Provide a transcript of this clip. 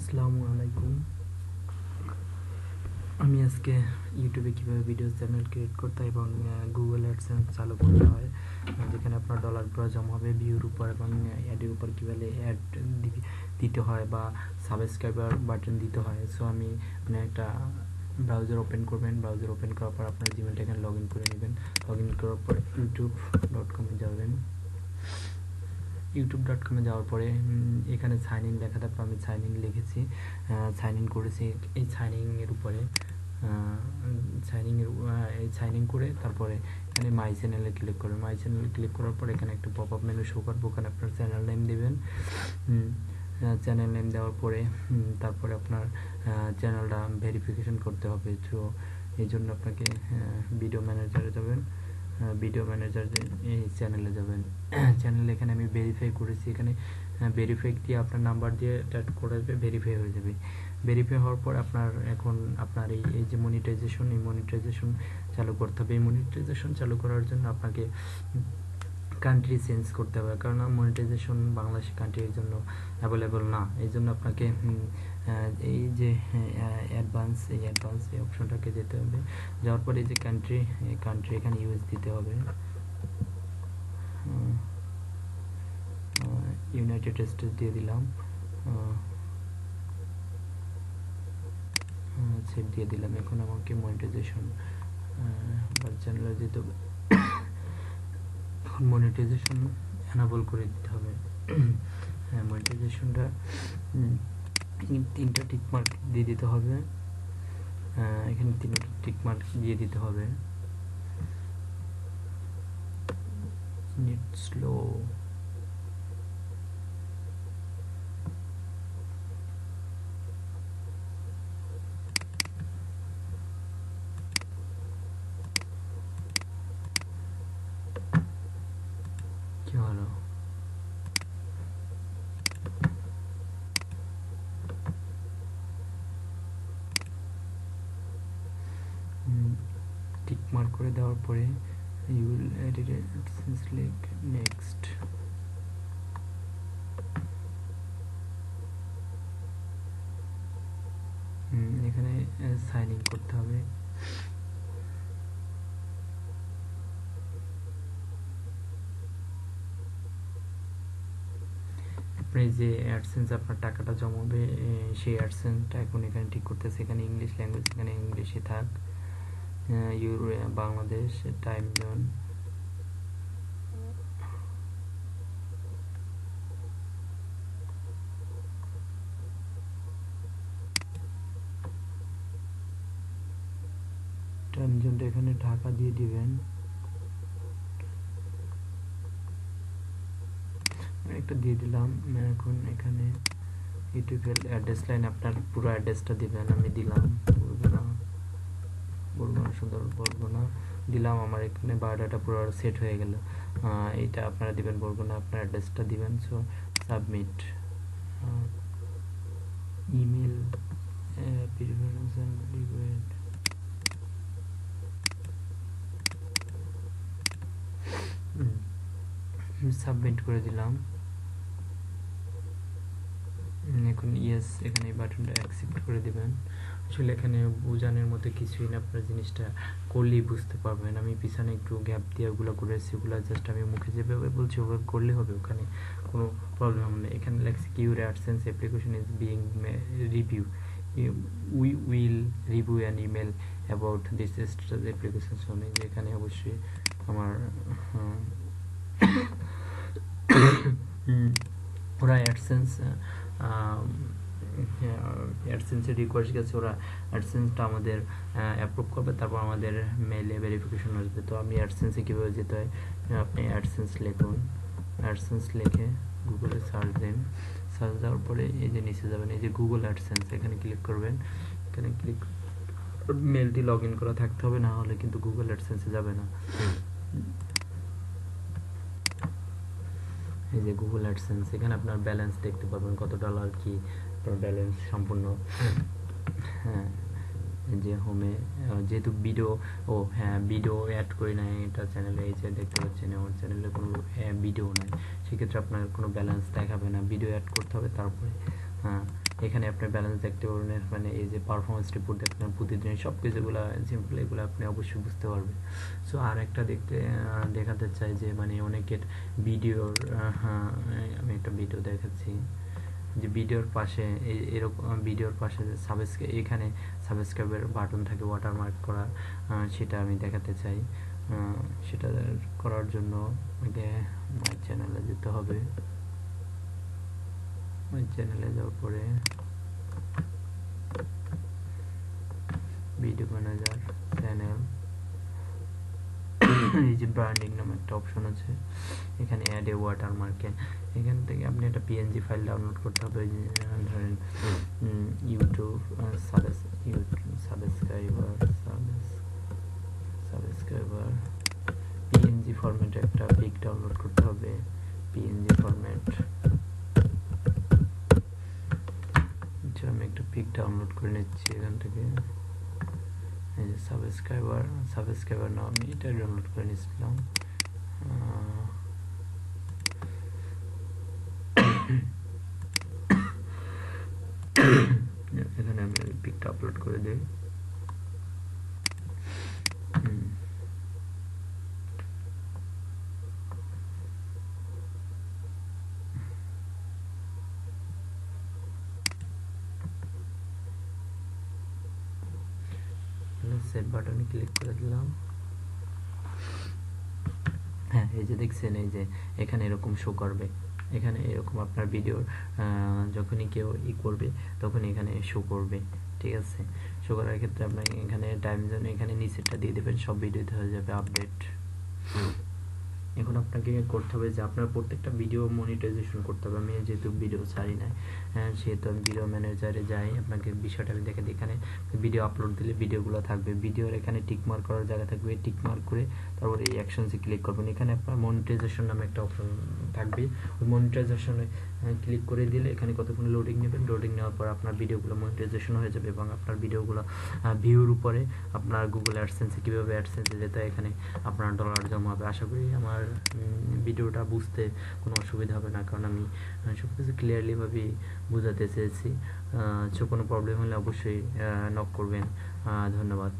আসসালামু আলাইকুম। আমি আজকে ইউটিউবে কীভাবে ভিডিও চ্যানেল ক্রিয়েট করতে হয় এবং গুগল অ্যাডসেন্স চালু করতে হয়, যেখানে আপনার ডলারগুলো জমা হবে ভিউর উপর এবং অ্যাডের উপর কীভাবে অ্যাড দিতে হয় বা সাবস্ক্রাইবার বাটন দিতে হয়। সো আমি একটা ব্রাউজার ওপেন করবেন। ব্রাউজার ওপেন করার পর আপনার জিমেলটা এখানে লগ ইন করে নেবেন। লগ ইন করার পর youtube.com যাবেন। youtube.com যাওয়ার পরে এখানে সাইন ইন লেখা, তারপর আমি সাইন ইন লিখেছি, সাইন ইন করেছি। এই সাইন ইনের উপরে সাইন ইন করে তারপরে এখানে মাই চ্যানেলে ক্লিক করবেন। মাই চ্যানেলে ক্লিক করার পর এখানে একটা পপ আপ মেনু শো করবো, ওখানে আপনার চ্যানেল নেম দেবেন। চ্যানেল নেম দেওয়ার পরে তারপরে আপনার চ্যানেলটা ভেরিফিকেশন করতে হবে। তো এই জন্য আপনাকে ভিডিও ম্যানেজারে যাবেন। ভিডিও ম্যানেজার এই চ্যানেলে যাবেন। চ্যানেল এখানে আমি ভেরিফাই করেছি, এখানে ভেরিফাই দিয়ে আপনার নাম্বার দিয়ে টাইপ করে দেবে, ভেরিফাই হয়ে যাবে। ভেরিফাই হওয়ার পর আপনার এই যে মনিটাইজেশন, এই মনিটাইজেশন চালু করতে হবে। এই মনিটাইজেশন চালু করার জন্য আপনাকে কান্ট্রি চেঞ্জ করতে হবে, কারণ মনিটাইজেশন বাংলাদেশ কান্ট্রির জন্য অ্যাভেলেবল না। এই জন্য আপনাকে এই যে অ্যাডভান্স এই অপশনটাকে যেতে হবে। যাওয়ার পরে এই যে কান্ট্রি এখানে ইউএস দিতে হবে। ইউনাইটেড স্টেটস দিয়ে দিলাম, সেভ দিয়ে দিলাম। এখন আমাকে মনিটাইজেশন চ্যানেলে যেতে হবে। এখন মনিটাইজেশন এনাবল করে দিতে হবে। হ্যাঁ, মনিটাইজেশনটা 3টা টিক মার্ক দিয়ে দিতে হবে। এখানে 3টা টিক মার্ক দিয়ে দিতে হবে। Net slow. কি হলো? টিক মার্ক করে দেওয়ার পরে you will edit it, select next. এখানে সাইন ইন করতে হবে। আপনি যে অ্যাডসেন্স আপনার টাকাটা জমাবে, সেই অ্যাডসেন্সটা এখন এখানে ঠিক করতেছে। এখানে ইংলিশ ল্যাঙ্গুয়েজ, এখানে ইংলিশে থাক। ইউরো বাংলাদেশ টাইম জোন, টাইম জোনটা এখানে ঢাকা দিয়ে দিবেন। একটা দিয়ে দিলাম। এখন এখানে ইউটিউবের অ্যাড্রেস লাইন আপনার পুরো অ্যাড্রেসটা দিবেন। আমি দিলাম বরগুনা সদর বরগুনা দিলাম। আমার এখানে বায়োডাটা পুরো সেট হয়ে গেল। এইটা আপনারা দিবেন বরগুনা, আপনার অ্যাড্রেসটা দিবেন। So submit. Email preference and request, submit করে দিলাম। এখন ইয়েস, এখানে এই বাটনটা অ্যাকসেপ্ট করে দিবেন। আসলে এখানে বোঝানোর মতো কিছুই না, আপনার জিনিসটা করলেই বুঝতে পারবেন। আমি পিছনে একটু গ্যাপ দিয়ে ওগুলো করেছি, ওগুলো জাস্ট আমি মুখে যেভাবে বলছি ওভাবে করলে হবে, ওখানে কোনো প্রবলেম নেই। এখানে লেখছি your AdSense application is being review, we will review an email about this status application. শোনে যে এখানে অবশ্যই আমার ওরা অ্যাডসেন্সের রিকোয়েস্ট গেছে, ওরা অ্যাডসেন্সটা আমাদের অ্যাপ্রুভ করবে, তারপর আমাদের মেইলে ভেরিফিকেশন আসবে। তো আমি অ্যাডসেন্সে কীভাবে যেতে হয়, আপনি অ্যাডসেন্স লিখুন, অ্যাডসেন্স লিখে গুগলে সার্চ দিন। সার্চ দেওয়ার পরে এই যে নিচে যাবেন, এই যে গুগল অ্যাডসেন্স, এখানে ক্লিক করবেন। এখানে ক্লিক মেলটি লগ ইন করা থাকতে হবে, না হলে কিন্তু গুগল অ্যাডসেন্সে যাবে না। এই যে গুগল অ্যাডসেন্স, এখানে আপনার ব্যালেন্স দেখতে পাবেন, কত ডলার কি ব্যালেন্স সম্পূর্ণ। হ্যাঁ, যে হোমে যেহেতু ভিডিও ভিডিও অ্যাড করি নাই এটা চ্যানেলে, এই যে দেখতে পাচ্ছেন আমার চ্যানেলে কোনো ভিডিও নাই, সেক্ষেত্রে আপনার কোনো ব্যালেন্স দেখাবে না। ভিডিও অ্যাড করতে হবে, তারপরে এখানে আপনার ব্যালেন্স দেখতে পারবেন, মানে এই যে পারফরমেন্স রিপোর্ট দেখতে পারবেন প্রতিদিন, সব কিছুগুলো সিম্পল, এগুলো আপনি অবশ্যই বুঝতে পারবেন। সো আর একটা দেখাতে চাই যে মানে অনেকের ভিডিওর, আমি একটা ভিডিও দেখাচ্ছি যে ভিডিওর পাশে এরকম ভিডিওর পাশে এখানে সাবস্ক্রাইবের বাটন থাকে ওয়াটারমার্ক করা, সেটা আমি দেখাতে চাই। সেটা করার জন্য আগে মাই চ্যানেলে যেতে হবে। মাই চ্যানেলে যাওয়ার পরে ভিডিও ম্যানেজার, চ্যানেল, এই যে ব্র্যান্ডিং নামে একটা অপশন আছে, এখানে অ্যাড এ ওয়াটারমার্কে, এখান থেকে আপনি একটা পিএনজি ফাইল ডাউনলোড করতে হবে। ধরেন ইউটিউব সাবস্ক্রাইবার পিএনজি ফরম্যাটে একটা পিক ডাউনলোড করতে হবে। পিএনজি ফরম্যাট, আমি একটা পিক ডাউনলোড করে নিচ্ছি এখান থেকে। এই যে সাবস্ক্রাইবার নাও, আমি এটা ডাউনলোড করে নিচ্ছিলাম। এখানে আমি পিকটা আপলোড করে দিই। সেভ বাটনে ক্লিক করে দিলাম। হ্যাঁ, এই যে দেখছেন, এই যে এখানে এরকম শো করবে, এখানে এরকম আপনার ভিডিও যখনই কেউ করবে তখন এখানে শো করবে। ঠিক আছে, শো করার ক্ষেত্রে আপনাকে এখানে টাইম জোন এখানে নিচেরটা দিয়ে দেবেন, সব ভিডিওতে হয়ে যাবে আপডেট। এখন আপনাকে করতে হবে যে আপনার প্রত্যেকটা ভিডিও মনিটাইজেশন করতে হবে। আমি যেহেতু ভিডিও ছাড়ি না, সেহেতু আমি ভিডিও ম্যানেজারে যাই, আপনাকে বিষয়টা আমি দেখে দিই। এখানে ভিডিও আপলোড দিলে ভিডিওগুলো থাকবে, ভিডিওর এখানে টিকমার্ক করার জায়গা থাকবে, টিকমার্ক করে তারপরে এই অ্যাকশনসে ক্লিক করবেন। এখানে আপনার মনিটাইজেশন নামে একটা অপশন থাকবে, ওই মনিটাইজেশনে ক্লিক করে দিলে এখানে কতক্ষণ লোডিং নেবেন, লোডিং নেওয়ার পর আপনার ভিডিওগুলো মনিটাইজেশন হয়ে যাবে এবং আপনার ভিডিওগুলো ভিউর উপরে আপনার গুগল অ্যাডসেন্সে কীভাবে অ্যাডসেন্সে যেতে এখানে আপনার ডলার জমা হবে। আশা করি আমার ভিডিওটা বুঝতে কোনো অসুবিধা হবে না, কারণ আমি সব কিছু ক্লিয়ারলিভাবে বোঝাতে চেয়েছি। কোনো প্রবলেম হলে অবশ্যই নক করবেন। ধন্যবাদ।